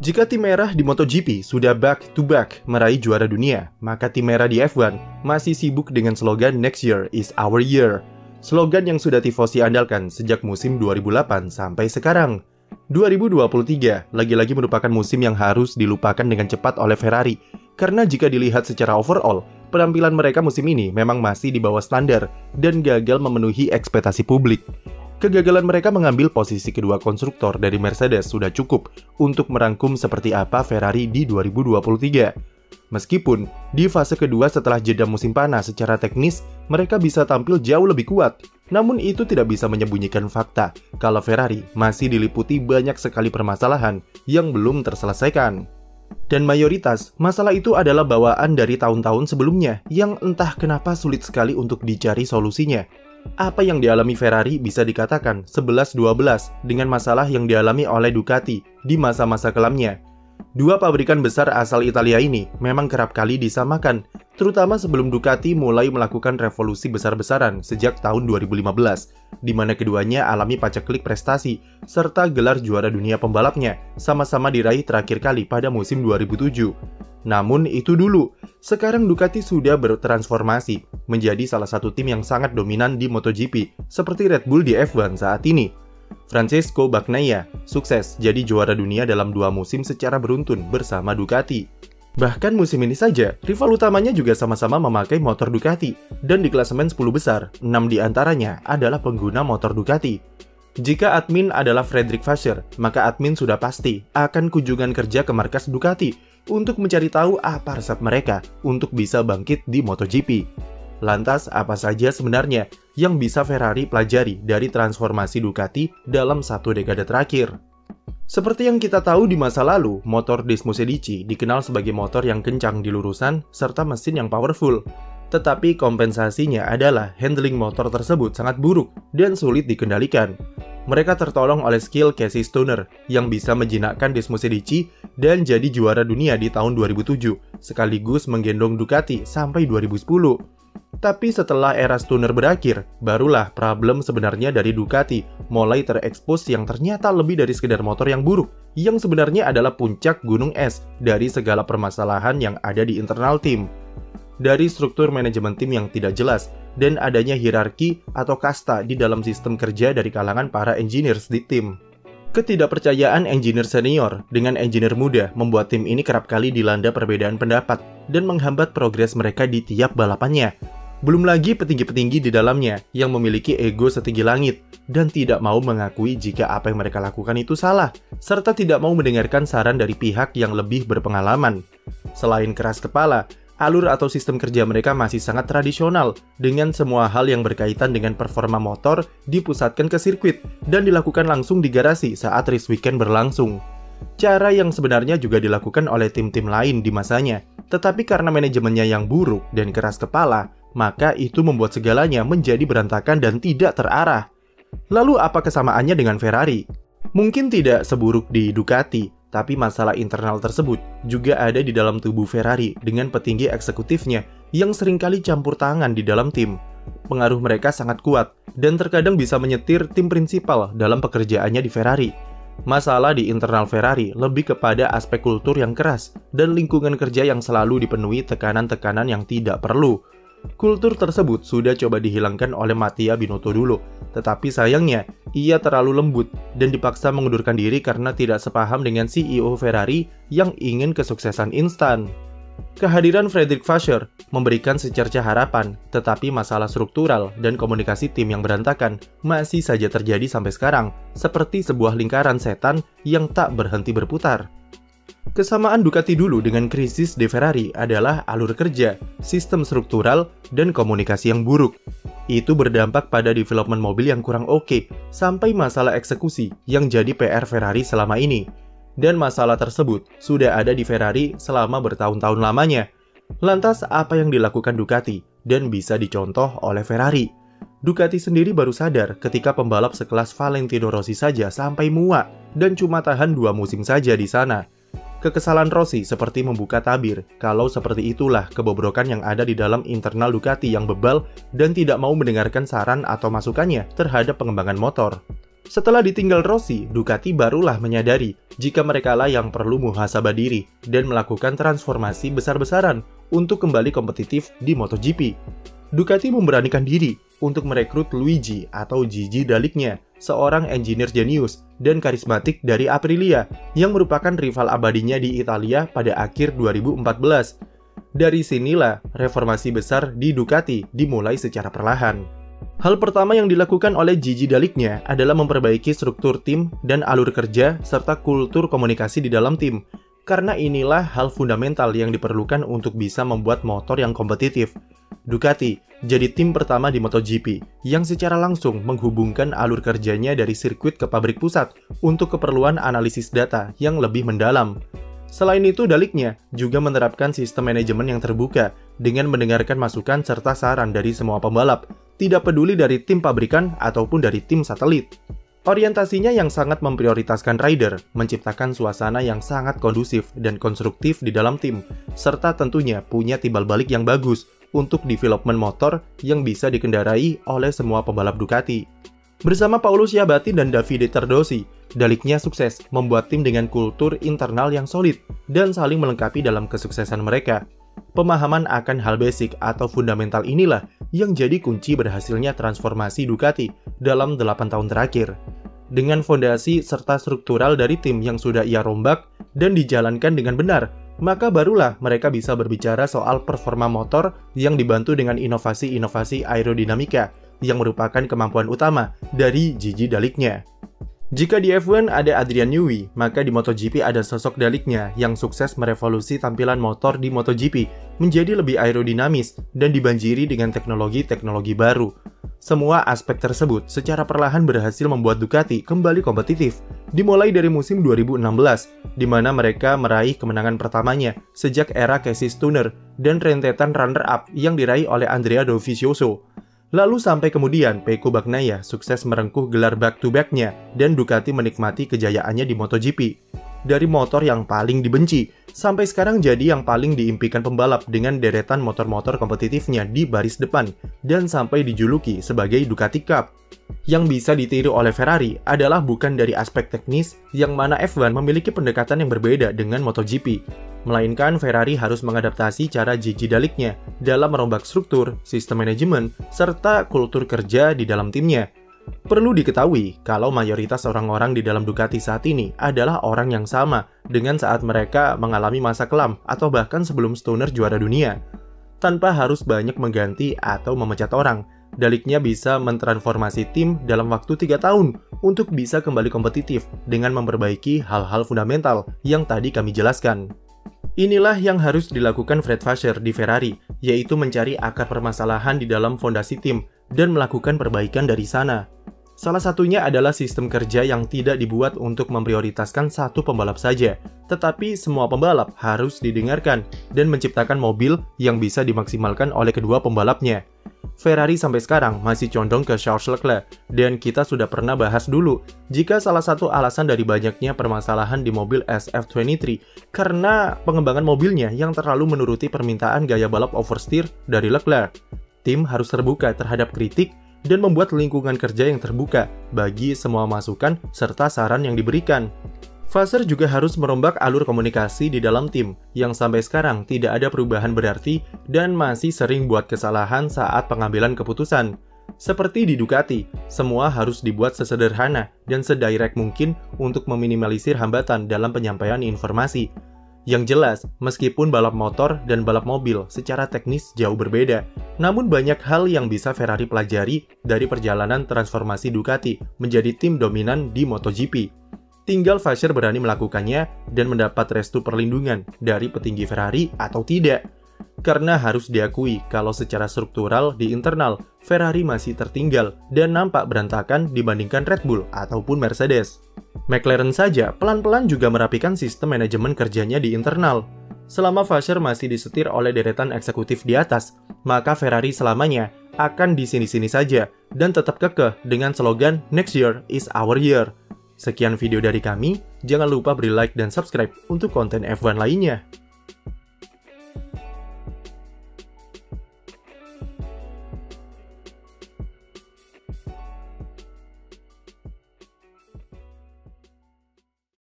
Jika tim merah di MotoGP sudah back-to-back meraih juara dunia, maka tim merah di F1 masih sibuk dengan slogan Next Year is Our Year. Slogan yang sudah tifosi andalkan sejak musim 2008 sampai sekarang. 2023 lagi-lagi merupakan musim yang harus dilupakan dengan cepat oleh Ferrari. Karena jika dilihat secara overall, penampilan mereka musim ini memang masih di bawah standar dan gagal memenuhi ekspektasi publik. Kegagalan mereka mengambil posisi kedua konstruktor dari Mercedes sudah cukup untuk merangkum seperti apa Ferrari di 2023. Meskipun di fase kedua setelah jeda musim panas secara teknis, mereka bisa tampil jauh lebih kuat. Namun itu tidak bisa menyembunyikan fakta kalau Ferrari masih diliputi banyak sekali permasalahan yang belum terselesaikan. Dan mayoritas masalah itu adalah bawaan dari tahun-tahun sebelumnya yang entah kenapa sulit sekali untuk dicari solusinya. Apa yang dialami Ferrari bisa dikatakan 11-12 dengan masalah yang dialami oleh Ducati di masa-masa kelamnya. Dua pabrikan besar asal Italia ini memang kerap kali disamakan, terutama sebelum Ducati mulai melakukan revolusi besar-besaran sejak tahun 2015, di mana keduanya alami paceklik prestasi, serta gelar juara dunia pembalapnya sama-sama diraih terakhir kali pada musim 2007. Namun itu dulu, sekarang Ducati sudah bertransformasi menjadi salah satu tim yang sangat dominan di MotoGP, seperti Red Bull di F1 saat ini. Francesco Bagnaia sukses jadi juara dunia dalam 2 musim secara beruntun bersama Ducati. Bahkan musim ini saja, rival utamanya juga sama-sama memakai motor Ducati, dan di klasemen 10 besar, 6 diantaranya adalah pengguna motor Ducati. Jika admin adalah Frederick Vasseur, maka admin sudah pasti akan kunjungan kerja ke markas Ducati untuk mencari tahu apa resep mereka untuk bisa bangkit di MotoGP. Lantas, apa saja sebenarnya yang bisa Ferrari pelajari dari transformasi Ducati dalam 1 dekade terakhir? Seperti yang kita tahu di masa lalu, motor Desmosedici dikenal sebagai motor yang kencang di lurusan serta mesin yang powerful. Tetapi kompensasinya adalah handling motor tersebut sangat buruk dan sulit dikendalikan. Mereka tertolong oleh skill Casey Stoner yang bisa menjinakkan Desmosedici dan jadi juara dunia di tahun 2007, sekaligus menggendong Ducati sampai 2010. Tapi setelah era Stoner berakhir, barulah problem sebenarnya dari Ducati mulai terekspos yang ternyata lebih dari sekedar motor yang buruk, yang sebenarnya adalah puncak gunung es dari segala permasalahan yang ada di internal tim. Dari struktur manajemen tim yang tidak jelas, dan adanya hierarki atau kasta di dalam sistem kerja dari kalangan para engineers di tim. Ketidakpercayaan engineer senior dengan engineer muda membuat tim ini kerap kali dilanda perbedaan pendapat dan menghambat progres mereka di tiap balapannya. Belum lagi petinggi-petinggi di dalamnya yang memiliki ego setinggi langit dan tidak mau mengakui jika apa yang mereka lakukan itu salah, serta tidak mau mendengarkan saran dari pihak yang lebih berpengalaman. Selain keras kepala, alur atau sistem kerja mereka masih sangat tradisional, dengan semua hal yang berkaitan dengan performa motor dipusatkan ke sirkuit dan dilakukan langsung di garasi saat race weekend berlangsung. Cara yang sebenarnya juga dilakukan oleh tim-tim lain di masanya, tetapi karena manajemennya yang buruk dan keras kepala, maka itu membuat segalanya menjadi berantakan dan tidak terarah. Lalu apa kesamaannya dengan Ferrari? Mungkin tidak seburuk di Ducati, tapi masalah internal tersebut juga ada di dalam tubuh Ferrari dengan petinggi eksekutifnya yang seringkali campur tangan di dalam tim. Pengaruh mereka sangat kuat dan terkadang bisa menyetir tim prinsipal dalam pekerjaannya di Ferrari. Masalah di internal Ferrari lebih kepada aspek kultur yang keras dan lingkungan kerja yang selalu dipenuhi tekanan-tekanan yang tidak perlu. Kultur tersebut sudah coba dihilangkan oleh Mattia Binotto dulu, tetapi sayangnya ia terlalu lembut dan dipaksa mengundurkan diri karena tidak sepaham dengan CEO Ferrari yang ingin kesuksesan instan. Kehadiran Frederick Vasseur memberikan secerca harapan, tetapi masalah struktural dan komunikasi tim yang berantakan masih saja terjadi sampai sekarang, seperti sebuah lingkaran setan yang tak berhenti berputar. Kesamaan Ducati dulu dengan krisis di Ferrari adalah alur kerja, sistem struktural, dan komunikasi yang buruk. Itu berdampak pada development mobil yang kurang oke, sampai masalah eksekusi yang jadi PR Ferrari selama ini. Dan masalah tersebut sudah ada di Ferrari selama bertahun-tahun lamanya. Lantas apa yang dilakukan Ducati dan bisa dicontoh oleh Ferrari? Ducati sendiri baru sadar ketika pembalap sekelas Valentino Rossi saja sampai muak dan cuma tahan 2 musim saja di sana. Kekesalan Rossi seperti membuka tabir kalau seperti itulah kebobrokan yang ada di dalam internal Ducati yang bebal dan tidak mau mendengarkan saran atau masukannya terhadap pengembangan motor. Setelah ditinggal Rossi, Ducati barulah menyadari jika merekalah yang perlu muhasabah diri dan melakukan transformasi besar-besaran untuk kembali kompetitif di MotoGP. Ducati memberanikan diri untuk merekrut Luigi atau Gigi Dalicnia, seorang engineer jenius dan karismatik dari Aprilia yang merupakan rival abadinya di Italia pada akhir 2014. Dari sinilah reformasi besar di Ducati dimulai secara perlahan. Hal pertama yang dilakukan oleh Gigi Dalicnia adalah memperbaiki struktur tim dan alur kerja serta kultur komunikasi di dalam tim. Karena inilah hal fundamental yang diperlukan untuk bisa membuat motor yang kompetitif. Ducati jadi tim pertama di MotoGP yang secara langsung menghubungkan alur kerjanya dari sirkuit ke pabrik pusat untuk keperluan analisis data yang lebih mendalam. Selain itu, Dalicnia juga menerapkan sistem manajemen yang terbuka dengan mendengarkan masukan serta saran dari semua pembalap, tidak peduli dari tim pabrikan ataupun dari tim satelit. Orientasinya yang sangat memprioritaskan rider, menciptakan suasana yang sangat kondusif dan konstruktif di dalam tim, serta tentunya punya timbal balik yang bagus untuk development motor yang bisa dikendarai oleh semua pembalap Ducati. Bersama Paolo Sciabatti dan Davide Tardozzi, Dalicnia sukses membuat tim dengan kultur internal yang solid dan saling melengkapi dalam kesuksesan mereka. Pemahaman akan hal basic atau fundamental inilah yang jadi kunci berhasilnya transformasi Ducati dalam 8 tahun terakhir. Dengan fondasi serta struktural dari tim yang sudah ia rombak dan dijalankan dengan benar, maka barulah mereka bisa berbicara soal performa motor yang dibantu dengan inovasi-inovasi aerodinamika yang merupakan kemampuan utama dari Gigi Dalicnia. Jika di F1 ada Adrian Newey, maka di MotoGP ada sosok Dalicnia yang sukses merevolusi tampilan motor di MotoGP menjadi lebih aerodinamis dan dibanjiri dengan teknologi-teknologi baru. Semua aspek tersebut secara perlahan berhasil membuat Ducati kembali kompetitif, dimulai dari musim 2016, di mana mereka meraih kemenangan pertamanya sejak era Casey Stoner dan rentetan runner-up yang diraih oleh Andrea Dovizioso. Lalu sampai kemudian Pecco Bagnaia sukses merengkuh gelar back-to-back-nya dan Ducati menikmati kejayaannya di MotoGP. Dari motor yang paling dibenci, sampai sekarang jadi yang paling diimpikan pembalap dengan deretan motor-motor kompetitifnya di baris depan dan sampai dijuluki sebagai Ducati Cup. Yang bisa ditiru oleh Ferrari adalah bukan dari aspek teknis yang mana F1 memiliki pendekatan yang berbeda dengan MotoGP, melainkan Ferrari harus mengadaptasi cara Gigi Dalicnia dalam merombak struktur, sistem manajemen, serta kultur kerja di dalam timnya. Perlu diketahui kalau mayoritas orang-orang di dalam Ducati saat ini adalah orang yang sama dengan saat mereka mengalami masa kelam atau bahkan sebelum Stoner juara dunia. Tanpa harus banyak mengganti atau memecat orang, Dalicnia bisa mentransformasi tim dalam waktu 3 tahun untuk bisa kembali kompetitif dengan memperbaiki hal-hal fundamental yang tadi kami jelaskan. Inilah yang harus dilakukan Fred Vasseur di Ferrari, yaitu mencari akar permasalahan di dalam fondasi tim dan melakukan perbaikan dari sana. Salah satunya adalah sistem kerja yang tidak dibuat untuk memprioritaskan satu pembalap saja, tetapi semua pembalap harus didengarkan dan menciptakan mobil yang bisa dimaksimalkan oleh kedua pembalapnya. Ferrari sampai sekarang masih condong ke Charles Leclerc, dan kita sudah pernah bahas dulu jika salah satu alasan dari banyaknya permasalahan di mobil SF23 karena pengembangan mobilnya yang terlalu menuruti permintaan gaya balap oversteer dari Leclerc. Tim harus terbuka terhadap kritik dan membuat lingkungan kerja yang terbuka bagi semua masukan serta saran yang diberikan. Vasseur juga harus merombak alur komunikasi di dalam tim yang sampai sekarang tidak ada perubahan berarti dan masih sering buat kesalahan saat pengambilan keputusan. Seperti di Ducati, semua harus dibuat sesederhana dan sedirect mungkin untuk meminimalisir hambatan dalam penyampaian informasi. Yang jelas, meskipun balap motor dan balap mobil secara teknis jauh berbeda, namun banyak hal yang bisa Ferrari pelajari dari perjalanan transformasi Ducati menjadi tim dominan di MotoGP. Tinggal Vasseur berani melakukannya dan mendapat restu perlindungan dari petinggi Ferrari atau tidak. Karena harus diakui kalau secara struktural di internal, Ferrari masih tertinggal dan nampak berantakan dibandingkan Red Bull ataupun Mercedes. McLaren saja pelan-pelan juga merapikan sistem manajemen kerjanya di internal. Selama Vasseur masih disetir oleh deretan eksekutif di atas, maka Ferrari selamanya akan di sini-sini saja dan tetap kekeh dengan slogan "Next year is our year". Sekian video dari kami, jangan lupa beri like dan subscribe untuk konten F1 lainnya.